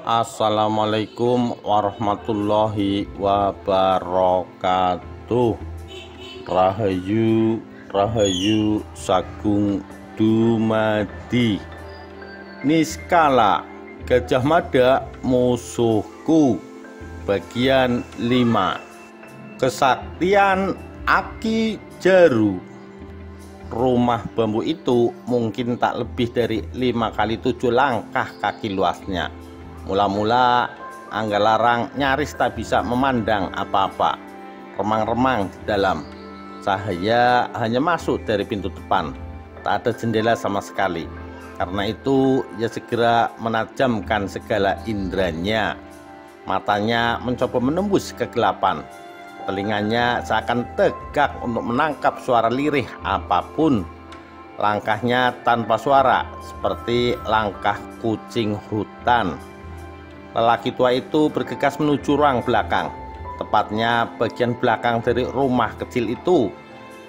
Assalamualaikum warahmatullahi wabarakatuh. Rahayu Rahayu Sagung Dumadi. Niskala Gajah Mada Musuhku. Bagian 5. Kesaktian Aki Jaru. Rumah bambu itu mungkin tak lebih dari 5 kali 7 langkah kaki luasnya. Mula-mula Anggalarang nyaris tak bisa memandang apa-apa. Remang-remang di dalam. Cahaya hanya masuk dari pintu depan. Tak ada jendela sama sekali. Karena itu ia segera menajamkan segala indranya. Matanya mencoba menembus kegelapan. Telinganya seakan tegak untuk menangkap suara lirih apapun. Langkahnya tanpa suara, seperti langkah kucing hutan. Lelaki tua itu bergegas menuju ruang belakang, tepatnya bagian belakang dari rumah kecil itu.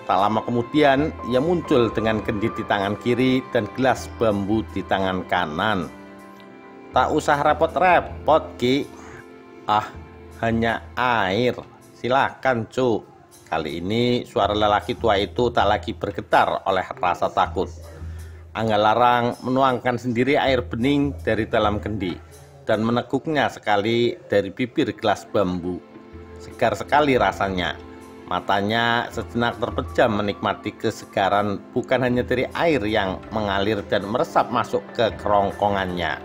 Tak lama kemudian ia muncul dengan kendi di tangan kiri dan gelas bambu di tangan kanan. Tak usah repot-repot, Ki. Hanya air. Silakan, Cuk. Kali ini suara lelaki tua itu tak lagi bergetar oleh rasa takut. Anggalarang menuangkan sendiri air bening dari dalam kendi dan meneguknya sekali dari bibir gelas bambu. Segar sekali rasanya. Matanya sejenak terpejam menikmati kesegaran bukan hanya dari air yang mengalir dan meresap masuk ke kerongkongannya,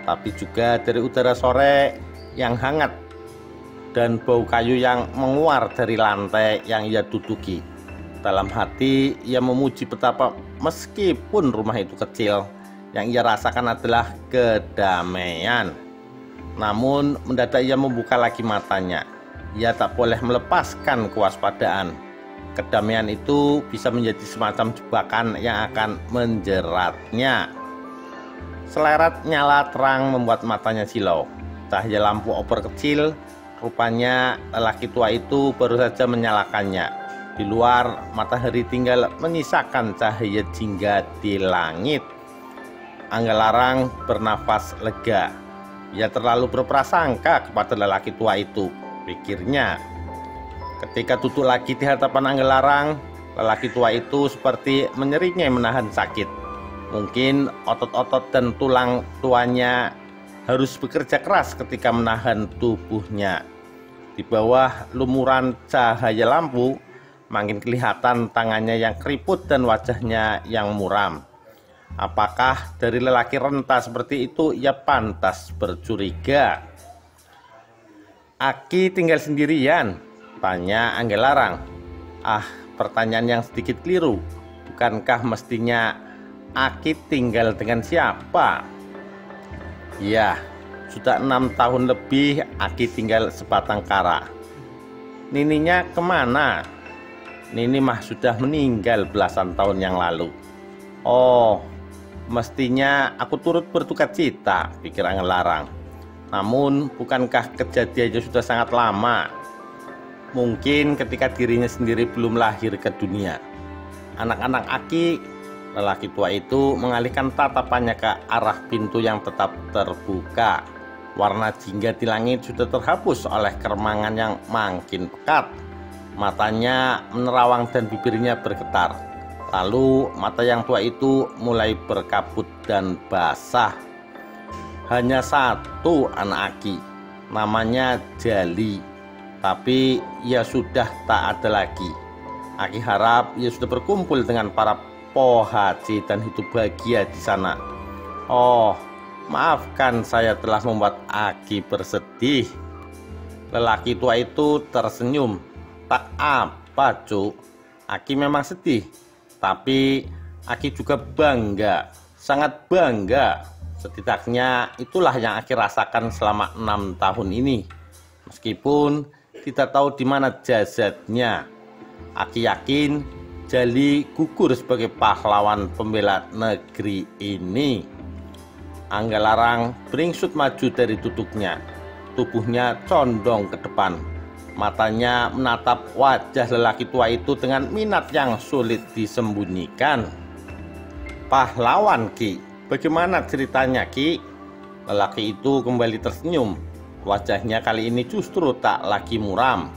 tapi juga dari udara sore yang hangat dan bau kayu yang menguar dari lantai yang ia duduki. Dalam hati ia memuji betapa meskipun rumah itu kecil, yang ia rasakan adalah kedamaian. Namun mendadak ia membuka lagi matanya. Ia tak boleh melepaskan kewaspadaan. Kedamaian itu bisa menjadi semacam jebakan yang akan menjeratnya. Selerat nyala terang membuat matanya silau. Cahaya lampu obor kecil, rupanya lelaki tua itu baru saja menyalakannya. Di luar, matahari tinggal menyisakan cahaya jingga di langit. Anggalarang bernafas lega. Ia terlalu berprasangka kepada lelaki tua itu, pikirnya. Ketika duduk lagi di hadapan Anggalarang, lelaki tua itu seperti menyeringai menahan sakit. Mungkin otot-otot dan tulang tuanya harus bekerja keras ketika menahan tubuhnya. Di bawah lumuran cahaya lampu, makin kelihatan tangannya yang keriput dan wajahnya yang muram. Apakah dari lelaki renta seperti itu ia pantas bercuriga? Aki tinggal sendirian? Tanya Anggalarang. Pertanyaan yang sedikit keliru. Bukankah mestinya Aki tinggal dengan siapa? Ya, sudah 6 tahun lebih Aki tinggal sebatang kara. Nininya kemana? Nini mah sudah meninggal belasan tahun yang lalu. Mestinya aku turut berduka cita, pikir Anggalarang. Namun bukankah kejadiannya sudah sangat lama? Mungkin ketika dirinya sendiri belum lahir ke dunia. Anak-anak Aki, lelaki tua itu mengalihkan tatapannya ke arah pintu yang tetap terbuka. Warna jingga di langit sudah terhapus oleh keremangan yang makin pekat. Matanya menerawang dan bibirnya bergetar. Lalu mata yang tua itu mulai berkabut dan basah. Hanya satu anak Aki, namanya Jali. Tapi ia sudah tak ada lagi. Aki harap ia sudah berkumpul dengan para pohaci dan hidup bahagia di sana. Maafkan saya telah membuat Aki bersedih. Lelaki tua itu tersenyum. Tak apa, Cuk. Aki memang sedih. Tapi Aki juga bangga, sangat bangga. Setidaknya itulah yang Aki rasakan selama 6 tahun ini. Meskipun tidak tahu di mana jasadnya. Aki yakin Jali gugur sebagai pahlawan pembela negeri ini. Anggalarang beringsut maju dari duduknya. Tubuhnya condong ke depan. Matanya menatap wajah lelaki tua itu dengan minat yang sulit disembunyikan. Pahlawan, Ki? Bagaimana ceritanya, Ki? Lelaki itu kembali tersenyum. Wajahnya kali ini justru tak lagi muram.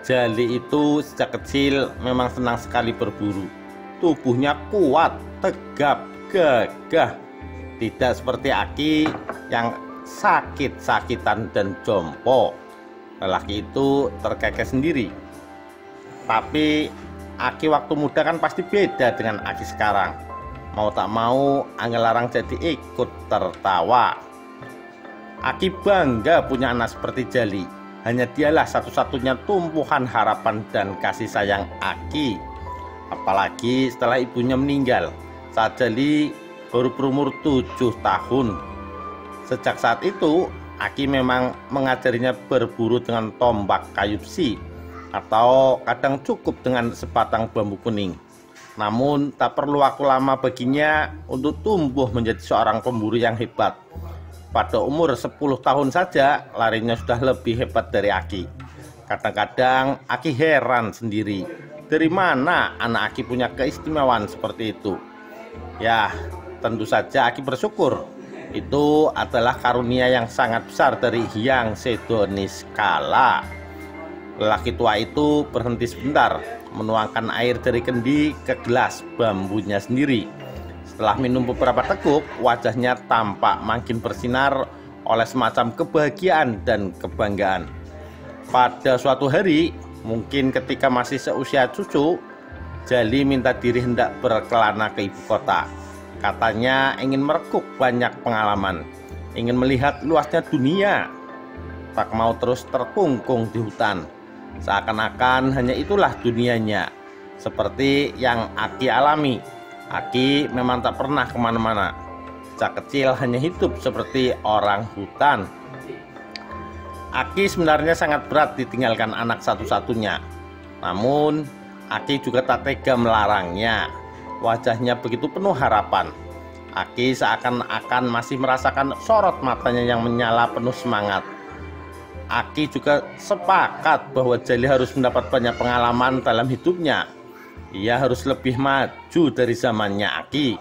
Jali itu sejak kecil memang senang sekali berburu. Tubuhnya kuat, tegap, gagah. Tidak seperti Aki yang sakit-sakitan dan jompo. Lelaki itu terkekeh sendiri. Tapi Aki waktu muda kan pasti beda dengan Aki sekarang. Mau tak mau, Angel Larang jadi ikut tertawa. Aki bangga punya anak seperti Jali. Hanya dialah satu-satunya tumpuhan harapan dan kasih sayang Aki. Apalagi setelah ibunya meninggal saat Jali baru berumur 7 tahun. Sejak saat itu, Aki memang mengajarinya berburu dengan tombak kayu besi atau kadang cukup dengan sebatang bambu kuning. Namun tak perlu waktu lama baginya untuk tumbuh menjadi seorang pemburu yang hebat. Pada umur 10 tahun saja larinya sudah lebih hebat dari Aki. Kadang-kadang Aki heran sendiri, dari mana anak Aki punya keistimewaan seperti itu. Ya, tentu saja Aki bersyukur. Itu adalah karunia yang sangat besar dari Hyang Sedonis Kala. Lelaki tua itu berhenti sebentar, menuangkan air dari kendi ke gelas bambunya sendiri. Setelah minum beberapa teguk, wajahnya tampak makin bersinar oleh semacam kebahagiaan dan kebanggaan. Pada suatu hari, mungkin ketika masih seusia cucu, Jali minta diri hendak berkelana ke ibu kota. Katanya ingin merekuk banyak pengalaman, ingin melihat luasnya dunia. Tak mau terus terkungkung di hutan. Seakan-akan hanya itulah dunianya. Seperti yang Aki alami. Aki memang tak pernah kemana-mana. Sejak kecil hanya hidup seperti orang hutan. Aki sebenarnya sangat berat ditinggalkan anak satu-satunya. Namun Aki juga tak tega melarangnya. Wajahnya begitu penuh harapan. Aki seakan-akan masih merasakan sorot matanya yang menyala penuh semangat. Aki juga sepakat bahwa Jali harus mendapat banyak pengalaman dalam hidupnya. Ia harus lebih maju dari zamannya Aki.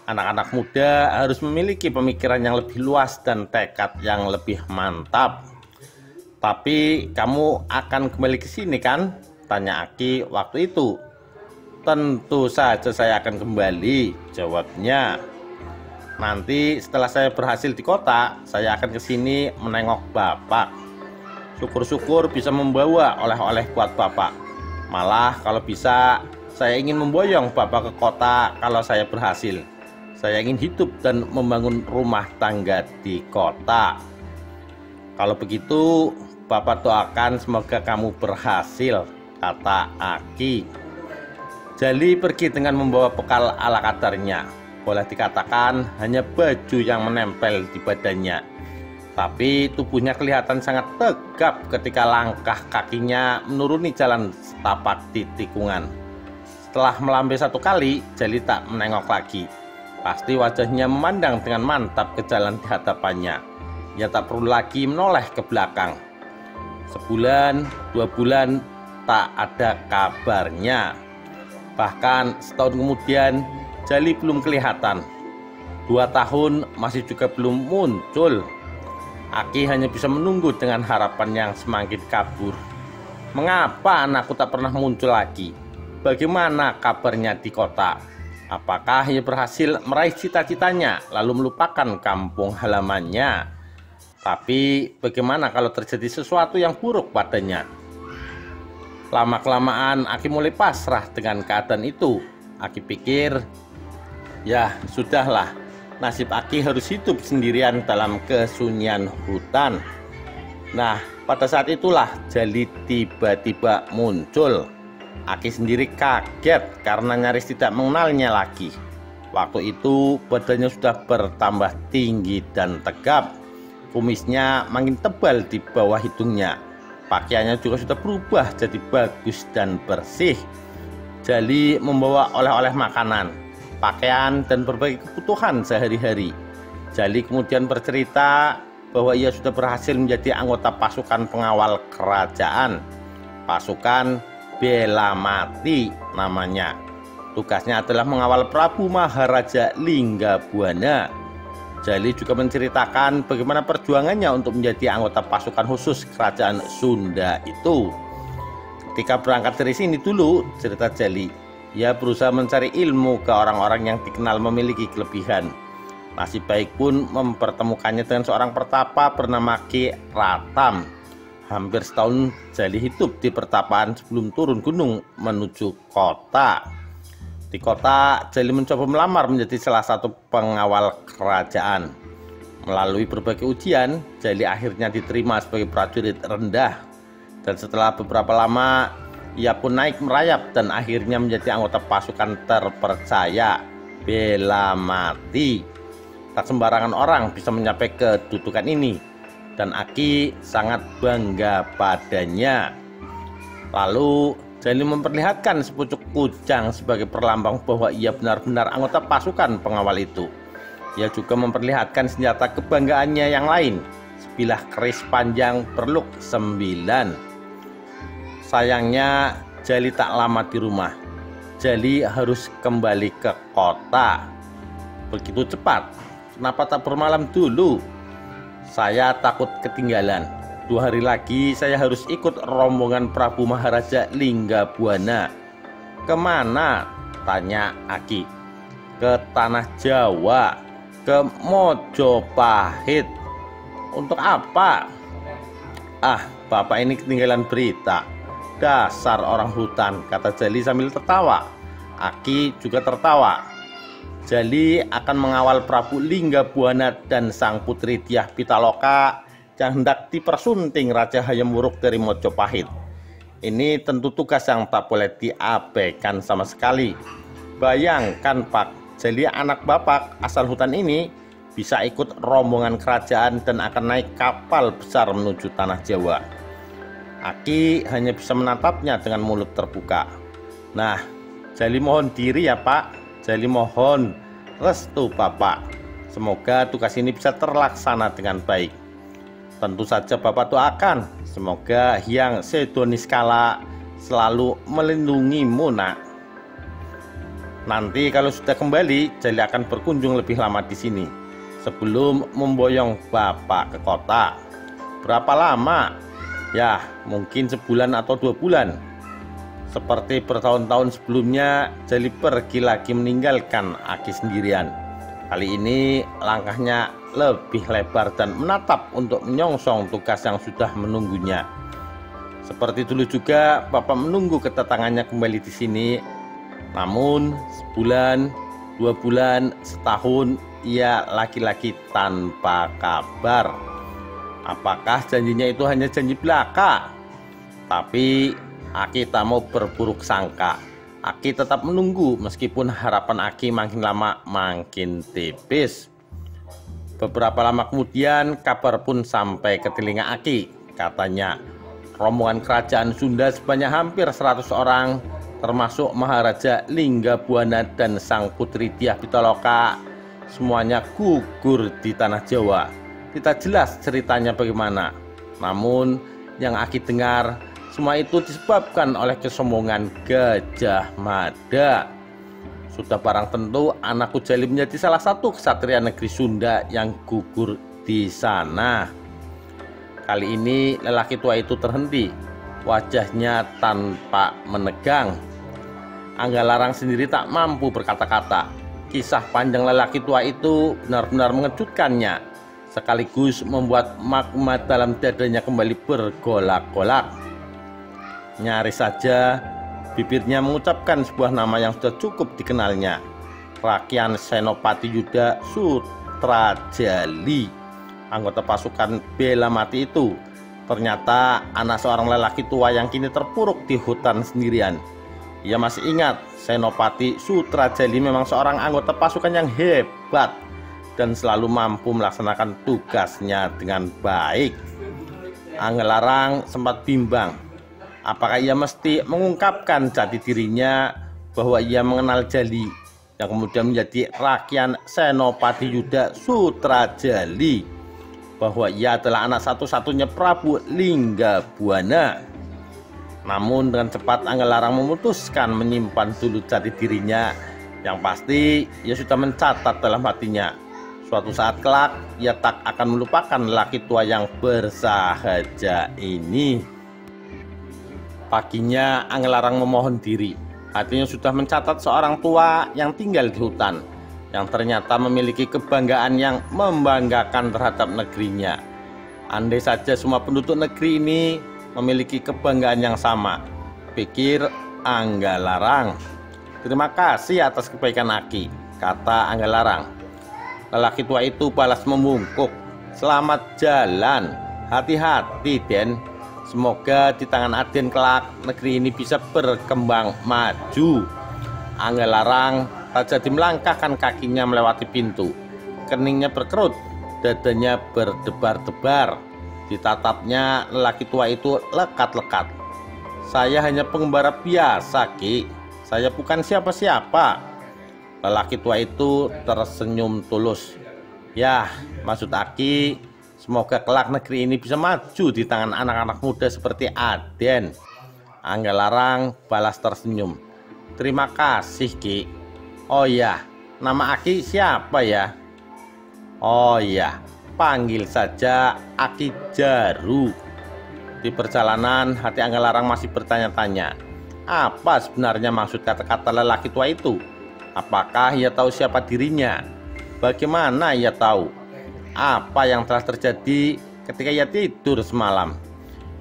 Anak-anak muda harus memiliki pemikiran yang lebih luas dan tekad yang lebih mantap. Tapi kamu akan kembali ke sini kan? Tanya Aki waktu itu. Tentu saja saya akan kembali, jawabnya. Nanti setelah saya berhasil di kota, saya akan ke sini menengok Bapak. Syukur-syukur bisa membawa oleh-oleh buat Bapak. Malah kalau bisa, saya ingin memboyong Bapak ke kota kalau saya berhasil. Saya ingin hidup dan membangun rumah tangga di kota. Kalau begitu, Bapak doakan semoga kamu berhasil, kata Aki. Jali pergi dengan membawa bekal ala kadarnya. Boleh dikatakan hanya baju yang menempel di badannya. Tapi tubuhnya kelihatan sangat tegap ketika langkah kakinya menuruni jalan setapak di tikungan. Setelah melambai satu kali, Jali tak menengok lagi. Pasti wajahnya memandang dengan mantap ke jalan di hadapannya. Ia tak perlu lagi menoleh ke belakang. Sebulan, 2 bulan, tak ada kabarnya. Bahkan setahun kemudian, Jali belum kelihatan. 2 tahun masih juga belum muncul. Aki hanya bisa menunggu dengan harapan yang semakin kabur. Mengapa anakku tak pernah muncul lagi? Bagaimana kabarnya di kota? Apakah ia berhasil meraih cita-citanya lalu melupakan kampung halamannya? Tapi bagaimana kalau terjadi sesuatu yang buruk padanya? Lama-kelamaan Aki mulai pasrah dengan keadaan itu. Aki pikir, ya sudahlah, nasib Aki harus hidup sendirian dalam kesunyian hutan. Nah, pada saat itulah Jali tiba-tiba muncul. Aki sendiri kaget karena nyaris tidak mengenalnya lagi. Waktu itu badannya sudah bertambah tinggi dan tegap. Kumisnya makin tebal di bawah hidungnya. Pakaiannya juga sudah berubah jadi bagus dan bersih. Jali membawa oleh-oleh makanan, pakaian, dan berbagai kebutuhan sehari-hari. Jali kemudian bercerita bahwa ia sudah berhasil menjadi anggota pasukan pengawal kerajaan. Pasukan Bela Mati namanya. Tugasnya adalah mengawal Prabu Maharaja Linggabuana. Jali juga menceritakan bagaimana perjuangannya untuk menjadi anggota pasukan khusus kerajaan Sunda itu. Ketika berangkat dari sini dulu, cerita Jali, ia berusaha mencari ilmu ke orang-orang yang dikenal memiliki kelebihan. Nasib baik pun mempertemukannya dengan seorang pertapa bernama Ki Ratam. Hampir setahun Jali hidup di pertapaan sebelum turun gunung menuju kota. Di kota, Jali mencoba melamar menjadi salah satu pengawal kerajaan. Melalui berbagai ujian, Jali akhirnya diterima sebagai prajurit rendah. Dan setelah beberapa lama, ia pun naik merayap dan akhirnya menjadi anggota pasukan terpercaya, bela mati. Tak sembarangan orang bisa mencapai kedudukan ini, dan Aki sangat bangga padanya. Lalu Jali memperlihatkan sepucuk kujang sebagai perlambang bahwa ia benar-benar anggota pasukan pengawal itu. Ia juga memperlihatkan senjata kebanggaannya yang lain, sebilah keris panjang berluk 9. Sayangnya Jali tak lama di rumah. Jali harus kembali ke kota. Begitu cepat, kenapa tak bermalam dulu? Saya takut ketinggalan. 2 hari lagi saya harus ikut rombongan Prabu Maharaja Linggabuana. Kemana? Tanya Aki. Ke tanah Jawa, ke Mojopahit. Untuk apa? Ah, bapak ini ketinggalan berita. Dasar orang hutan, kata Jali sambil tertawa. Aki juga tertawa. Jali akan mengawal Prabu Linggabuana dan sang putri Dyah Pitaloka yang hendak dipersunting Raja Hayam Wuruk dari Mojopahit. Ini tentu tugas yang tak boleh diabaikan sama sekali. Bayangkan Pak, Jali anak bapak asal hutan ini bisa ikut rombongan kerajaan dan akan naik kapal besar menuju tanah Jawa. Aki hanya bisa menatapnya dengan mulut terbuka. Nah, Jali mohon diri ya Pak. Jali mohon restu Bapak. Semoga tugas ini bisa terlaksana dengan baik. Tentu saja Bapak doakan, semoga Hyang Sedoniskala selalu melindungimu nak. Nanti kalau sudah kembali, Jali akan berkunjung lebih lama di sini sebelum memboyong Bapak ke kota. Berapa lama? Ya, mungkin sebulan atau 2 bulan. Seperti bertahun-tahun sebelumnya, Jali pergi lagi meninggalkan Aki sendirian. Kali ini langkahnya lebih lebar dan menatap untuk menyongsong tugas yang sudah menunggunya. Seperti dulu juga Bapak menunggu kedatangannya kembali di sini. Namun sebulan, 2 bulan, setahun ia lagi-lagi tanpa kabar. Apakah janjinya itu hanya janji belaka? Tapi Aki tak mau berburuk sangka. Aki tetap menunggu meskipun harapan Aki makin lama makin tipis. Beberapa lama kemudian kabar pun sampai ke telinga Aki. Katanya rombongan kerajaan Sunda sebanyak hampir 100 orang termasuk Maharaja Linggabuana dan sang putri Dyah Pitaloka semuanya gugur di tanah Jawa. Tidak jelas ceritanya bagaimana. Namun yang Aki dengar, semua itu disebabkan oleh kesombongan Gajah Mada. Sudah barang tentu anakku Jali menjadi salah satu ksatria negeri Sunda yang gugur di sana. Kali ini lelaki tua itu terhenti, wajahnya tanpa menegang. Anggalarang sendiri tak mampu berkata-kata. Kisah panjang lelaki tua itu benar-benar mengejutkannya, sekaligus membuat magma dalam dadanya kembali bergolak-golak. Nyaris saja bibirnya mengucapkan sebuah nama yang sudah cukup dikenalnya, Rakyat Senopati Yuda Sutrajali, anggota pasukan bela mati itu. Ternyata anak seorang lelaki tua yang kini terpuruk di hutan sendirian. Ia masih ingat Senopati Sutrajali memang seorang anggota pasukan yang hebat dan selalu mampu melaksanakan tugasnya dengan baik. Anggalarang sempat bimbang. Apakah ia mesti mengungkapkan jati dirinya bahwa ia mengenal Jali yang kemudian menjadi Rakyat Senopati Yuda Sutrajali, bahwa ia adalah anak satu-satunya Prabu Linggabuana? Namun dengan cepat Anggalarang memutuskan menyimpan dulu jati dirinya. Yang pasti ia sudah mencatat dalam hatinya, Suatu saat kelak, ia tak akan melupakan lelaki tua yang bersahaja ini. Paginya, Anggelarang memohon diri. Hatinya sudah mencatat seorang tua yang tinggal di hutan, yang ternyata memiliki kebanggaan yang membanggakan terhadap negerinya. Andai saja semua penduduk negeri ini memiliki kebanggaan yang sama, pikir Anggelarang. Terima kasih atas kebaikan Aki, kata Anggelarang. Lelaki tua itu balas membungkuk. Selamat jalan, hati-hati Den. Semoga di tangan Aden kelak negeri ini bisa berkembang maju. Anggelarang tak jadi melangkahkan kakinya melewati pintu. Keningnya berkerut, dadanya berdebar-debar. Ditatapnya lelaki tua itu lekat-lekat. Saya hanya pengembara biasa, Ki. Saya bukan siapa-siapa. Lelaki tua itu tersenyum tulus. Ya, maksud Aki, semoga kelak negeri ini bisa maju di tangan anak-anak muda seperti Aden. Anggelarang balas tersenyum. Terima kasih, Ki. Oh ya, nama Aki siapa ya? Oh ya, panggil saja Aki Jaru. Di perjalanan, hati Anggelarang masih bertanya-tanya. Apa sebenarnya maksud kata-kata lelaki tua itu? Apakah ia tahu siapa dirinya? Bagaimana ia tahu? Apa yang telah terjadi ketika ia tidur semalam?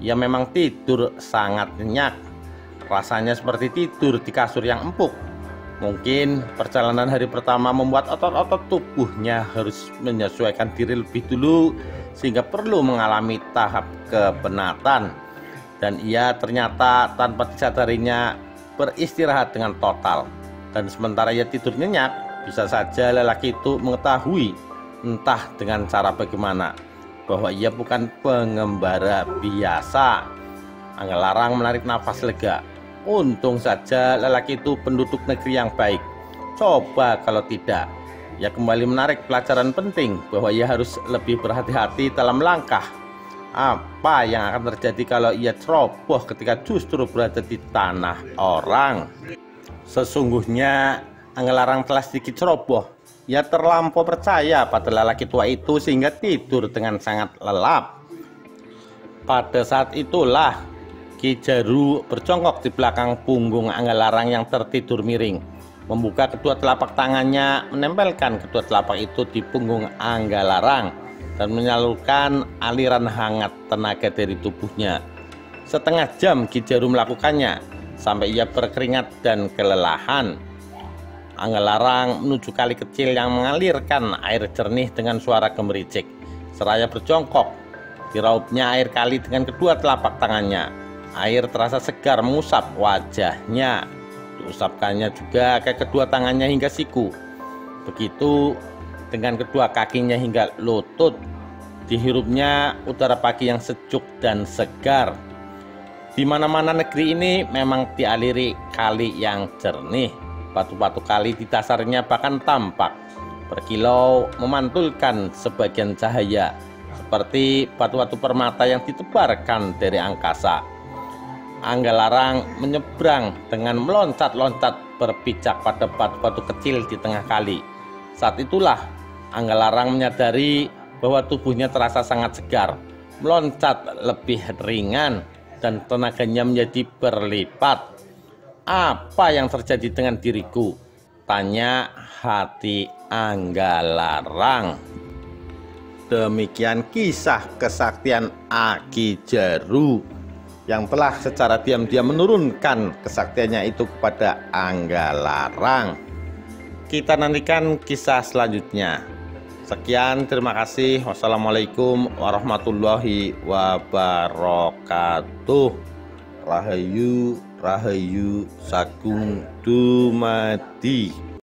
Ia memang tidur sangat nyenyak. Rasanya seperti tidur di kasur yang empuk. Mungkin perjalanan hari pertama membuat otot-otot tubuhnya harus menyesuaikan diri lebih dulu, sehingga perlu mengalami tahap kepenatan. Dan ia ternyata tanpa disadarinya beristirahat dengan total. Dan sementara ia tidur nyenyak, bisa saja lelaki itu mengetahui, entah dengan cara bagaimana, bahwa ia bukan pengembara biasa. Anggelarang menarik nafas lega. Untung saja lelaki itu penduduk negeri yang baik. Coba kalau tidak, ia kembali menarik pelajaran penting bahwa ia harus lebih berhati-hati dalam langkah. Apa yang akan terjadi kalau ia ceroboh ketika justru berada di tanah orang? Sesungguhnya Anggelarang telah sedikit ceroboh. Ia terlampau percaya pada lelaki tua itu sehingga tidur dengan sangat lelap. Pada saat itulah Ki Jaru berjongkok di belakang punggung Anggelarang yang tertidur miring, membuka kedua telapak tangannya, menempelkan kedua telapak itu di punggung Anggelarang dan menyalurkan aliran hangat tenaga dari tubuhnya. Setengah jam Ki Jaru melakukannya sampai ia berkeringat dan kelelahan. Anggelarang menuju kali kecil yang mengalirkan air jernih dengan suara gemericik. Seraya berjongkok, diraupnya air kali dengan kedua telapak tangannya. Air terasa segar mengusap wajahnya. Diusapkannya juga ke kedua tangannya hingga siku. Begitu dengan kedua kakinya hingga lutut. Dihirupnya udara pagi yang sejuk dan segar. Di mana-mana negeri ini memang dialiri kali yang jernih. Batu-batu kali di dasarnya bahkan tampak berkilau memantulkan sebagian cahaya, seperti batu-batu permata yang ditebarkan dari angkasa. Anggelarang menyeberang dengan meloncat-loncat berpijak pada batu-batu kecil di tengah kali. Saat itulah Anggelarang menyadari bahwa tubuhnya terasa sangat segar, meloncat lebih ringan, dan tenaganya menjadi berlipat. Apa yang terjadi dengan diriku? Tanya hati Anggelarang. Demikian kisah kesaktian Aki Jaru yang telah secara diam-diam menurunkan kesaktiannya itu kepada Anggelarang. Kita nantikan kisah selanjutnya. Sekian, terima kasih. Wassalamualaikum warahmatullahi wabarakatuh. Rahayu, Rahayu Sagung Dumadi.